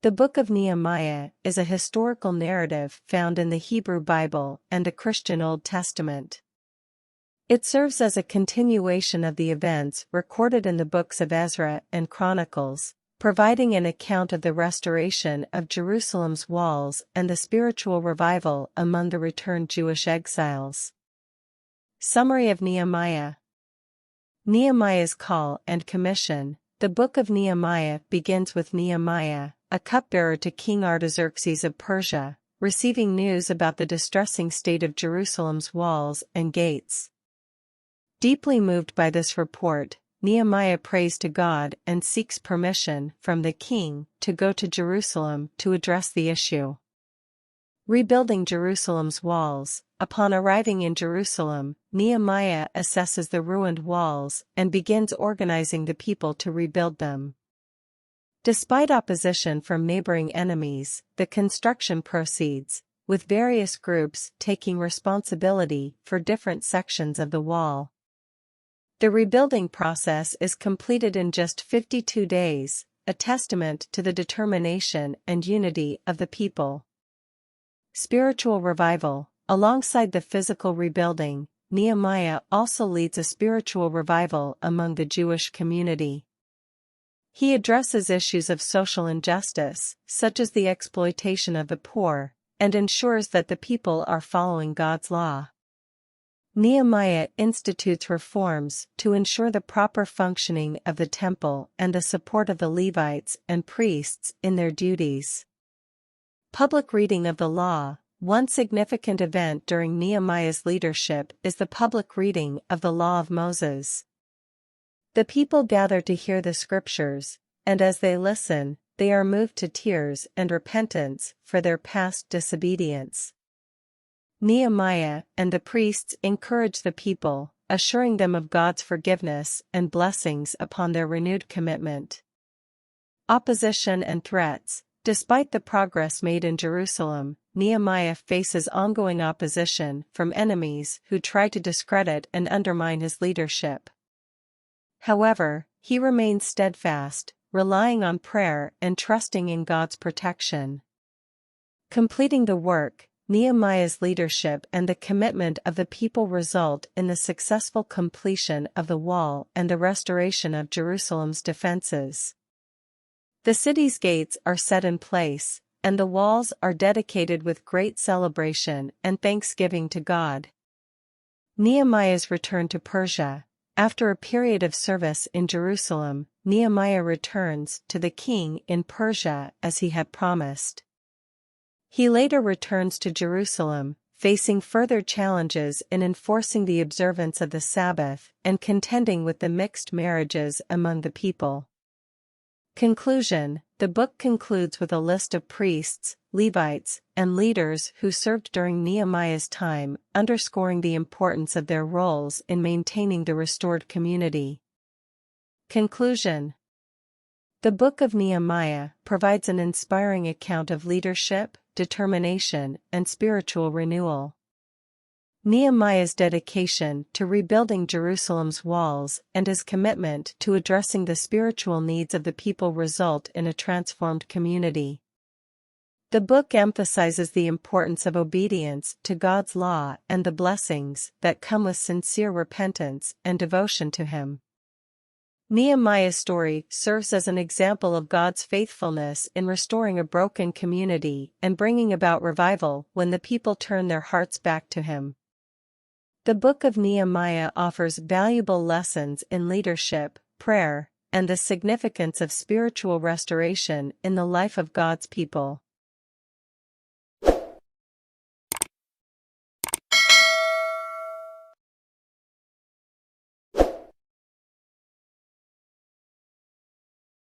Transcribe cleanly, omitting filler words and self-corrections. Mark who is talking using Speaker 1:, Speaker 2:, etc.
Speaker 1: The Book of Nehemiah is a historical narrative found in the Hebrew Bible and the Christian Old Testament. It serves as a continuation of the events recorded in the books of Ezra and Chronicles, providing an account of the restoration of Jerusalem's walls and the spiritual revival among the returned Jewish exiles. Summary of Nehemiah. Nehemiah's call and commission. The Book of Nehemiah begins with Nehemiah, a cupbearer to King Artaxerxes of Persia, receiving news about the distressing state of Jerusalem's walls and gates. Deeply moved by this report, Nehemiah prays to God and seeks permission from the king to go to Jerusalem to address the issue. Rebuilding Jerusalem's walls. Upon arriving in Jerusalem, Nehemiah assesses the ruined walls and begins organizing the people to rebuild them. Despite opposition from neighboring enemies, the construction proceeds, with various groups taking responsibility for different sections of the wall. The rebuilding process is completed in just 52 days, a testament to the determination and unity of the people. Spiritual revival. Alongside the physical rebuilding, Nehemiah also leads a spiritual revival among the Jewish community. He addresses issues of social injustice, such as the exploitation of the poor, and ensures that the people are following God's law. Nehemiah institutes reforms to ensure the proper functioning of the temple and the support of the Levites and priests in their duties. Public reading of the law. One significant event during Nehemiah's leadership is the public reading of the Law of Moses. The people gather to hear the scriptures, and as they listen, they are moved to tears and repentance for their past disobedience. Nehemiah and the priests encourage the people, assuring them of God's forgiveness and blessings upon their renewed commitment. Opposition and threats. Despite the progress made in Jerusalem, Nehemiah faces ongoing opposition from enemies who try to discredit and undermine his leadership. However, he remains steadfast, relying on prayer and trusting in God's protection. Completing the work. Nehemiah's leadership and the commitment of the people result in the successful completion of the wall and the restoration of Jerusalem's defenses. The city's gates are set in place, and the walls are dedicated with great celebration and thanksgiving to God. Nehemiah's return to Persia. After a period of service in Jerusalem, Nehemiah returns to the king in Persia as he had promised. He later returns to Jerusalem, facing further challenges in enforcing the observance of the Sabbath and contending with the mixed marriages among the people. Conclusion. The book concludes with a list of priests, Levites, and leaders who served during Nehemiah's time, underscoring the importance of their roles in maintaining the restored community. Conclusion. The Book of Nehemiah provides an inspiring account of leadership, determination, and spiritual renewal. Nehemiah's dedication to rebuilding Jerusalem's walls and his commitment to addressing the spiritual needs of the people result in a transformed community. The book emphasizes the importance of obedience to God's law and the blessings that come with sincere repentance and devotion to Him. Nehemiah's story serves as an example of God's faithfulness in restoring a broken community and bringing about revival when the people turn their hearts back to Him. The Book of Nehemiah offers valuable lessons in leadership, prayer, and the significance of spiritual restoration in the life of God's people.